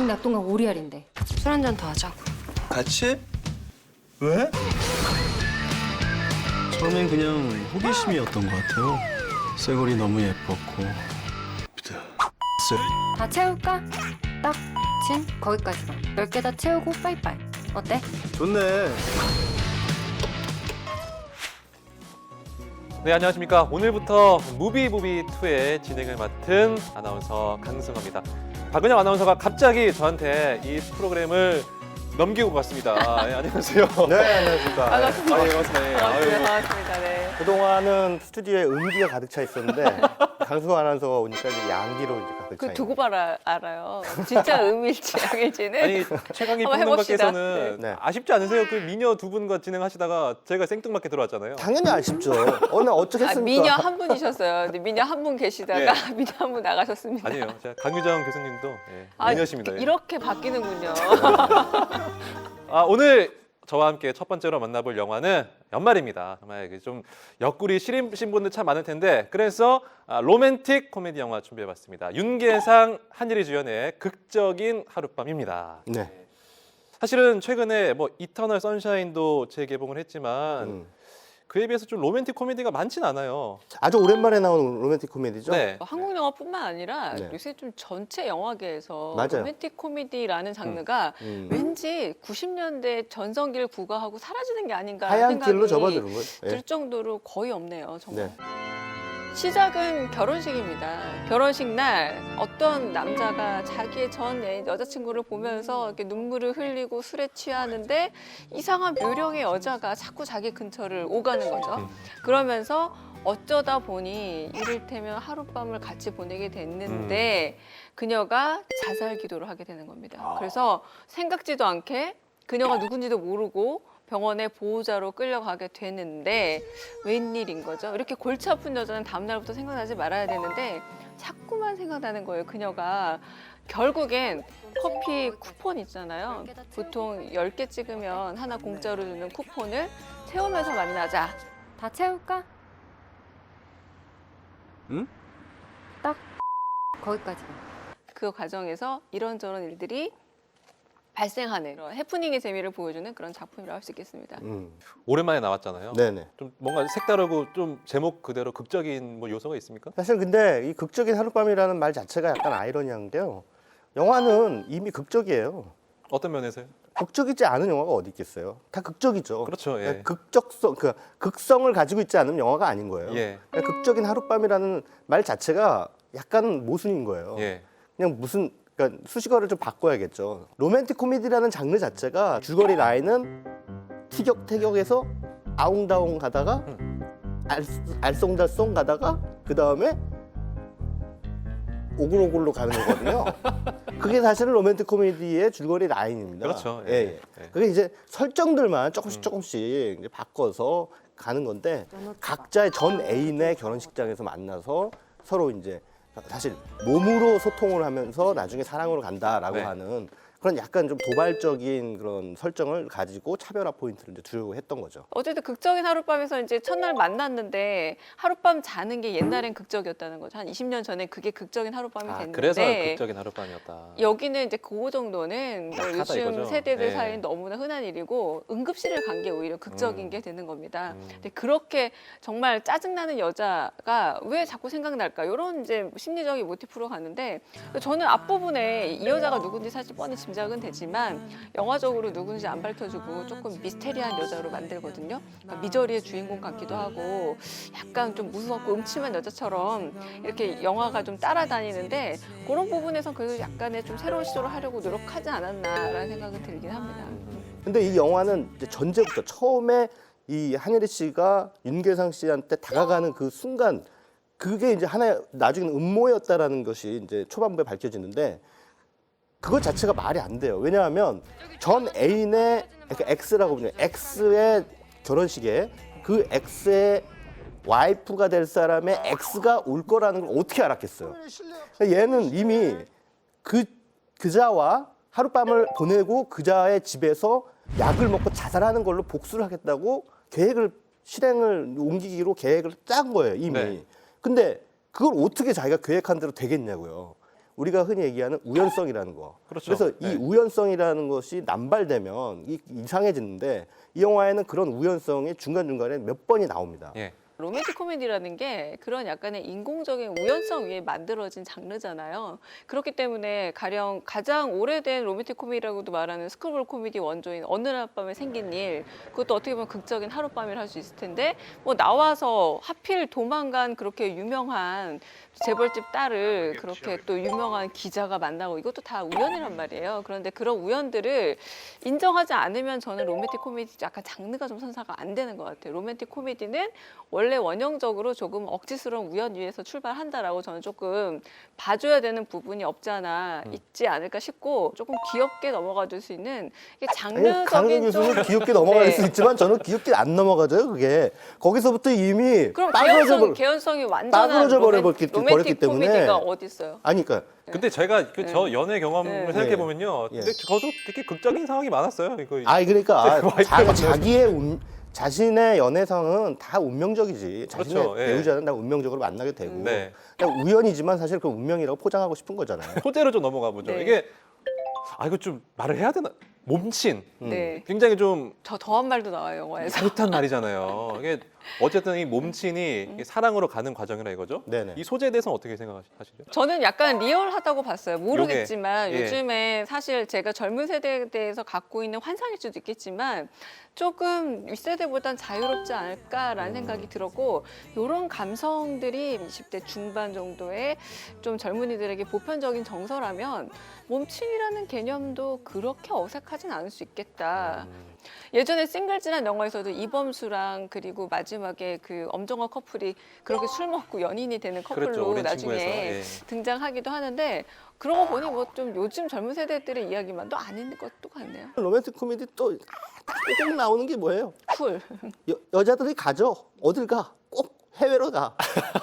오늘 낙동강 오리알인데 술 한 잔 더 하자고. 같이? 왜? 처음엔 그냥 호기심이었던 것 같아요. 쇠골이 너무 예뻤고. 다 채울까? 딱 진 거기까지만. 10개 다 채우고 빠이빠이. 어때? 좋네. 네, 안녕하십니까. 오늘부터 무비무비2의 진행을 맡은 아나운서 강승호입니다. 박은영 아나운서가 갑자기 저한테 이 프로그램을 넘기고 갔습니다. 네, 안녕하세요. 네, 안녕하십니까. 아, 반갑습니다. 예, 반갑습니다. 반갑습니다. 반갑습니다. 네. 그동안은 스튜디오에 음기가 가득 차 있었는데 강승호 아나운서가 오니까 이제 양기로 이제 가득 차 그 있는. 두고 알아요. 진짜 음일지 양일지는. 아니, 최강희 한번 해봅시다. 평론가께서는 네. 아쉽지 않으세요? 그 미녀 두 분과 진행하시다가 제가 생뚱맞게 들어왔잖아요. 당연히 아쉽죠. 오늘 어쩌겠습니까? 미녀 한 분이셨어요. 근데 미녀 한 분 계시다가 미녀 한 분 나가셨습니다. 아니에요. 제가 강유정 교수님도 미녀십니다. 예. 이렇게 바뀌는군요. 오늘 저와 함께 첫 번째로 만나볼 영화는 연말입니다. 정말 좀 옆구리 시리신 분들 참 많을 텐데 그래서 로맨틱 코미디 영화 준비해봤습니다. 윤계상, 한예리 주연의 극적인 하룻밤입니다. 네. 사실은 최근에 뭐 이터널 선샤인도 재개봉을 했지만 그에 비해서 좀 로맨틱 코미디가 많진 않아요. 아주 오랜만에 나온 로맨틱 코미디죠. 네. 한국 영화뿐만 아니라 네. 요새 좀 전체 영화계에서 맞아요. 로맨틱 코미디라는 장르가 왠지 90년대 전성기를 부과하고 사라지는 게 아닌가 하얀 생각이 길로 접어드는 거예요. 들 정도로 거의 없네요. 정말. 네. 시작은 결혼식입니다. 결혼식 날 어떤 남자가 자기의 전 여자친구를 보면서 이렇게 눈물을 흘리고 술에 취하는데 이상한 묘령의 여자가 자꾸 자기 근처를 오가는 거죠. 그러면서 어쩌다 보니 이를테면 하룻밤을 같이 보내게 됐는데 그녀가 자살 기도를 하게 되는 겁니다. 그래서 생각지도 않게 그녀가 누군지도 모르고 병원에 보호자로 끌려가게 되는데 웬일인 거죠? 이렇게 골치 아픈 여자는 다음날부터 생각나지 말아야 되는데 자꾸만 생각나는 거예요. 그녀가 결국엔 커피 쿠폰 있잖아요. 보통 10개 찍으면 하나 공짜로 주는 쿠폰을 채우면서 만나자. 다 채울까? 응? 딱 거기까지만. 그 과정에서 이런저런 일들이 발생하는 그런 해프닝의 재미를 보여주는 그런 작품이라고 할 수 있겠습니다. 오랜만에 나왔잖아요. 네네. 좀 뭔가 색다르고 좀 제목 그대로 극적인 뭐 요소가 있습니까? 사실 근데 이 극적인 하룻밤이라는 말 자체가 약간 아이러니한데요. 영화는 이미 극적이에요. 어떤 면에서요? 극적이지 않은 영화가 어디 있겠어요? 다 극적이죠. 그렇죠. 예. 극적성, 극성을 가지고 있지 않으면 영화가 아닌 거예요. 예. 그러니까 극적인 하룻밤이라는 말 자체가 약간 모순인 거예요. 예. 그냥 무슨 그러니까 수식어를 좀 바꿔야겠죠. 로맨틱 코미디라는 장르 자체가 줄거리 라인은 티격태격해서 아웅다웅 가다가 알쏭달쏭 가다가 그 다음에 오글오글로 가는 거거든요. 그게 사실은 로맨틱 코미디의 줄거리 라인입니다. 그렇죠. 예, 예. 예. 그게 이제 설정들만 조금씩 이제 바꿔서 가는 건데 각자의 전 애인의 결혼식장에서 만나서 서로 이제 사실 몸으로 소통을 하면서 나중에 사랑으로 간다라고 네. 하는 그런 약간 좀 도발적인 그런 설정을 가지고 차별화 포인트를 이제 두려고 했던 거죠. 어쨌든 극적인 하룻밤에서 이제 첫날 만났는데 하룻밤 자는 게 옛날엔 극적이었다는 거죠. 한 20년 전에 그게 극적인 하룻밤이 됐는데 그래서 극적인 하룻밤이었다. 여기는 이제 그 정도는 뭐 약하다 요즘 이거죠. 세대들 네. 사이엔 너무나 흔한 일이고 응급실을 간 게 오히려 극적인 게 되는 겁니다. 음. 근데 그렇게 정말 짜증나는 여자가 왜 자꾸 생각날까? 이런 이제 심리적인 모티프로 가는데 저는 앞부분에 이 여자가 누군지 사실 뻔히 짐작은 되지만 영화적으로 누군지 안 밝혀주고 조금 미스테리한 여자로 만들거든요. 그러니까 미저리의 주인공 같기도 하고 약간 좀 무섭고 음침한 여자처럼 이렇게 영화가 좀 따라다니는데 그런 부분에서 그 약간의 좀 새로운 시도를 하려고 노력하지 않았나라는 생각은 들긴 합니다. 근데 이 영화는 이제 전제부터 처음에 이 한예리 씨가 윤계상 씨한테 다가가는 그 순간 그게 이제 하나의 나중에는 음모였다라는 것이 이제 초반부에 밝혀지는데 그것 자체가 말이 안 돼요. 왜냐하면 전 애인의 그러니까 X라고 보면 X의 결혼식에 그 X의 와이프가 될 사람의 X가 올 거라는 걸 어떻게 알았겠어요? 얘는 이미 그자와 하룻밤을 보내고 그자의 집에서 약을 먹고 자살하는 걸로 복수를 하겠다고 실행을 옮기기로 계획을 짠 거예요, 이미. 네. 근데 그걸 어떻게 자기가 계획한 대로 되겠냐고요. 우리가 흔히 얘기하는 우연성이라는 거. 그렇죠. 그래서 네. 이 우연성이라는 것이 남발되면 이상해지는데 이 영화에는 그런 우연성이 중간중간에 몇 번이 나옵니다. 예. 로맨틱 코미디라는 게 그런 약간의 인공적인 우연성 위에 만들어진 장르잖아요. 그렇기 때문에 가령 가장 오래된 로맨틱 코미디라고도 말하는 스크롤 코미디 원조인 어느 날 밤에 생긴 일, 그것도 어떻게 보면 극적인 하룻밤이라 할 수 있을 텐데 뭐 나와서 하필 도망간 그렇게 유명한 재벌집 딸을 그렇게 또 유명한 기자가 만나고 이것도 다 우연이란 말이에요. 그런데 그런 우연들을 인정하지 않으면 저는 로맨틱 코미디 약간 장르가 좀 선사가 안 되는 것 같아요. 로맨틱 코미디는 원래 원형적으로 조금 억지스러운 우연 위에서 출발한다라고 저는 조금 봐줘야 되는 부분이 없지 않아 있지 않을까 싶고 조금 귀엽게 넘어가 줄 수 있는 이게 강릉 장르적인 교수는 좀 귀엽게 넘어갈 네. 수 있지만 저는 귀엽게 안 넘어가져요. 그게 거기서부터 이미 그럼 빠그러져 버려. 개연성이 완전한 빠그러져 버렸기 로맨틱 때문에. 코미디가 어디 있어요? 아니 그러니까 근데 제가 저 연애 경험을 네. 생각해 보면요. 예. 근데 저도 되게 극적인 상황이 많았어요. 이거 아니 그러니까 와이프가 자기의 자신의 연애상은 다 운명적이지. 자신의 그렇죠, 예. 배우자는 다 운명적으로 만나게 되고 네. 그냥 우연이지만 사실 그 운명이라고 포장하고 싶은 거잖아요. 소재로 좀 넘어가 보죠. 네. 이게 이거 좀 말을 해야 되나? 몸친. 네. 굉장히 좀 저 더한 말도 나와요 영화에서. 잘못한 말이잖아요. 이게 어쨌든 이 몸친이 이게 사랑으로 가는 과정이라 이거죠. 네네. 이 소재에 대해서는 어떻게 생각하시죠? 저는 약간 리얼하다고 봤어요. 모르겠지만 요게, 예. 요즘에 사실 제가 젊은 세대에 대해서 갖고 있는 환상일 수도 있겠지만 조금 윗세대보단 자유롭지 않을까라는 생각이 들었고 이런 감성들이 20대 중반 정도의 좀 젊은이들에게 보편적인 정서라면 몸친이라는 개념도 그렇게 어색하진 않을 수 있겠다. 예전에 싱글즈라는 영화에서도 이범수랑 그리고 마지막에 그 엄정화 커플이 그렇게 술 먹고 연인이 되는 커플로 그렇죠. 오랜 나중에 친구에서. 예. 등장하기도 하는데 그런 거 보니 뭐 좀 요즘 젊은 세대들의 이야기만도 아닌 것도 같네요. 로맨틱 코미디 또 꼭 나오는 게 뭐예요? 쿨. 여자들이 가죠. 어딜 가? 꼭 해외로 가.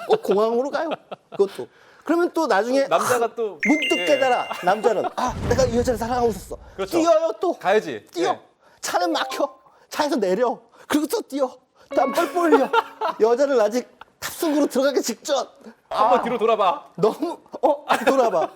꼭 공항으로 가요. 그것도. 그러면 또 나중에 남자가 또 문득 예. 깨달아. 남자는 내가 이 여자를 사랑하고 있었어. 그렇죠. 뛰어요 또. 가야지. 뛰어. 예. 차는 막혀. 차에서 내려. 그리고 또 뛰어. 땀 뻘뻘 흘려. 여자를 아직 탑승구로 들어가기 직전. 한번 뒤로 돌아봐. 너무 돌아봐.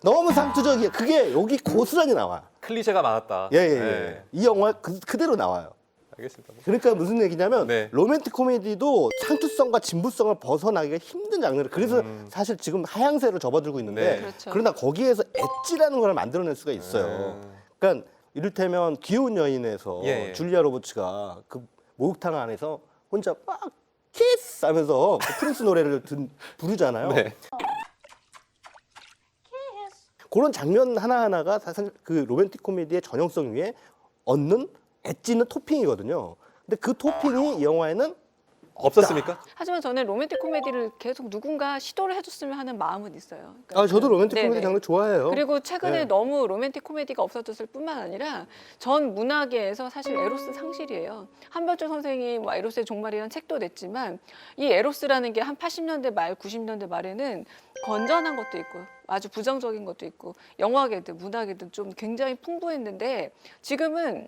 너무 상투적이야. 그게 여기 고스란히 나와. 클리셰가 많았다. 예. 이 영화 그대로 나와요. 알겠습니다. 그러니까 무슨 얘기냐면 네. 로맨틱 코미디도 상투성과 진부성을 벗어나기가 힘든 장르를 그래서 사실 지금 하향세로 접어들고 있는데 네. 그렇죠. 그러나 거기에서 엣지라는 걸 만들어낼 수가 있어요. 그러니까 이를테면 귀여운 여인에서 예. 줄리아 로버츠가 그 목욕탕 안에서 혼자 막 키스 하면서 그 프린스 노래를 부르잖아요. 네. 그런 장면 하나하나가 사실 그 로맨틱 코미디의 전형성 위에 얻는 엣지 있는 토핑이거든요. 근데 그 토핑이 이 영화에는 없었습니까? 하지만 저는 로맨틱 코미디를 계속 누군가 시도를 해줬으면 하는 마음은 있어요. 그러니까 저도 로맨틱 네네. 코미디 장르 좋아해요. 그리고 최근에 네. 너무 로맨틱 코미디가 없어졌을 뿐만 아니라 전 문화계에서 사실 에로스 상실이에요. 한별철 선생이 뭐 에로스의 종말이라는 책도 냈지만 이 에로스라는 게 한 80년대 말, 90년대 말에는 건전한 것도 있고 아주 부정적인 것도 있고 영화계든 문화계든 좀 굉장히 풍부했는데 지금은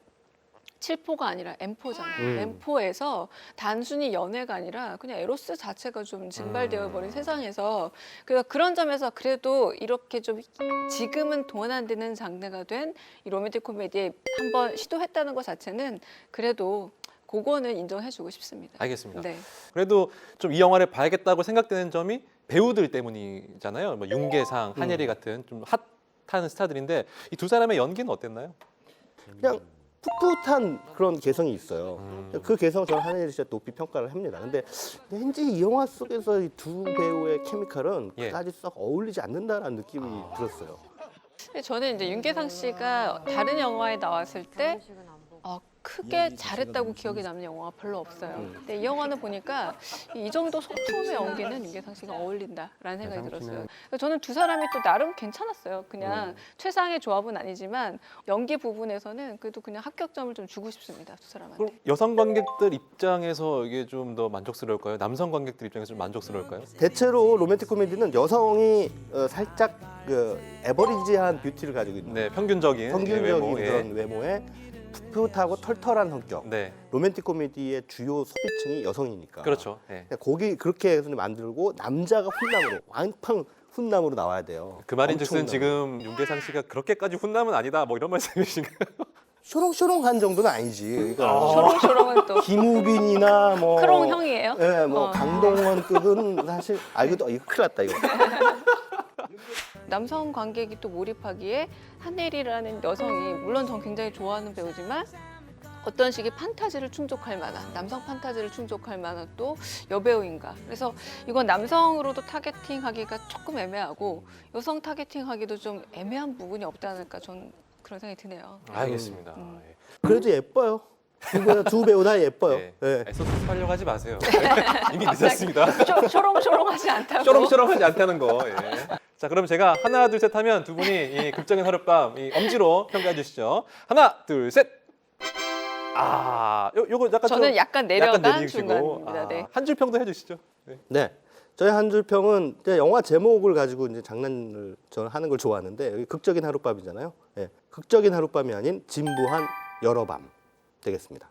7포가 아니라 M4잖아요. M4에서 단순히 연애가 아니라 그냥 에로스 자체가 좀 증발되어 버린 세상에서 그런 점에서 그래도 이렇게 좀 지금은 돈 안 되는 장르가 된 이 로맨틱 코미디에 한번 시도했다는 것 자체는 그래도 그거는 인정해주고 싶습니다. 알겠습니다. 네. 그래도 좀 이 영화를 봐야겠다고 생각되는 점이 배우들 때문이잖아요. 뭐 윤계상, 한예리 같은 좀 핫한 스타들인데 이 두 사람의 연기는 어땠나요? 그냥 풋풋한 그런 개성이 있어요. 그 개성을 저는 한혜리 씨가 높이 평가를 합니다. 근데 왠지 이 영화 속에서 이 두 배우의 케미칼은 예. 그다지 썩 어울리지 않는다라는 느낌이 들었어요. 근데 저는 이제 윤계상 씨가 다른 영화에 나왔을 때 크게 잘했다고 기억에 남는 영화가 별로 없어요. 근데 이 영화는 보니까 이 정도 소품의 연기는 윤계상 씨가 어울린다라는 생각이 들었어요. 그래서 저는 두 사람이 또 나름 괜찮았어요. 그냥 최상의 조합은 아니지만 연기 부분에서는 그래도 그냥 합격점을 좀 주고 싶습니다. 두 사람한테. 그럼 여성 관객들 입장에서 이게 좀 더 만족스러울까요? 남성 관객들 입장에서 좀 만족스러울까요? 대체로 로맨틱 코미디는 여성이 살짝 그 에버리지한 뷰티를 가지고 있는 네, 평균적인 평균적인 외모, 예. 그런 외모에 풋풋하고 털털한 성격. 네, 로맨틱 코미디의 주요 소비층이 여성이니까. 그렇죠. 네. 거기 그렇게 해서 만들고 남자가 훈남으로 왕팡 훈남으로 나와야 돼요. 그 말인즉슨 엄청나게. 지금 윤계상 씨가 그렇게까지 훈남은 아니다. 뭐 이런 말씀이신가요? 쇼롱쇼롱한 정도는 아니지. 그러니까 초롱초롱은 또 김우빈이나 뭐 크롱 형이에요? 예, 뭐 강동원급은 사실 이거 큰일 났다 이거. 남성 관객이 또 몰입하기에 한혜리라는 여성이 물론 전 굉장히 좋아하는 배우지만 어떤 식의 판타지를 충족할 만한 남성 판타지를 충족할 만한 또 여배우인가. 그래서 이건 남성으로도 타겟팅하기가 조금 애매하고 여성 타겟팅하기도 좀 애매한 부분이 없지 않을까. 전 그런 생각이 드네요. 알겠습니다. 예. 그래도 예뻐요. 두 배우 다 예뻐요. 예. 예. 애써 하려고 하지 마세요. 이미 늦었습니다. 초롱초롱하지 않다고. 쇼롱쇼롱하지 않다는 거. 예. 자, 그럼 제가 하나, 둘, 셋 하면 두 분이 이 극적인 하룻밤 이 엄지로 평가해 주시죠. 하나, 둘, 셋. 요거 약간 저는 좀 약간 내려간 내리시고. 중간입니다. 네. 한 줄 평도 해주시죠. 네. 네. 저희 한줄평은 영화 제목을 가지고 이제 장난을 저는 하는 걸 좋아하는데 여기 극적인 하룻밤이잖아요. 예. 극적인 하룻밤이 아닌 진부한 여러 밤 되겠습니다.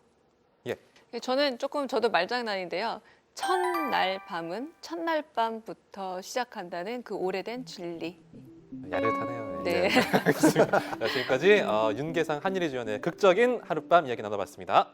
저는 조금 저도 말장난인데요. 첫날 밤은 첫날 밤부터 시작한다는 그 오래된 진리. 야릇하네요. 네. 알겠습니다. 자, 지금까지 윤계상 한예리 주연의 극적인 하룻밤 이야기 나눠봤습니다.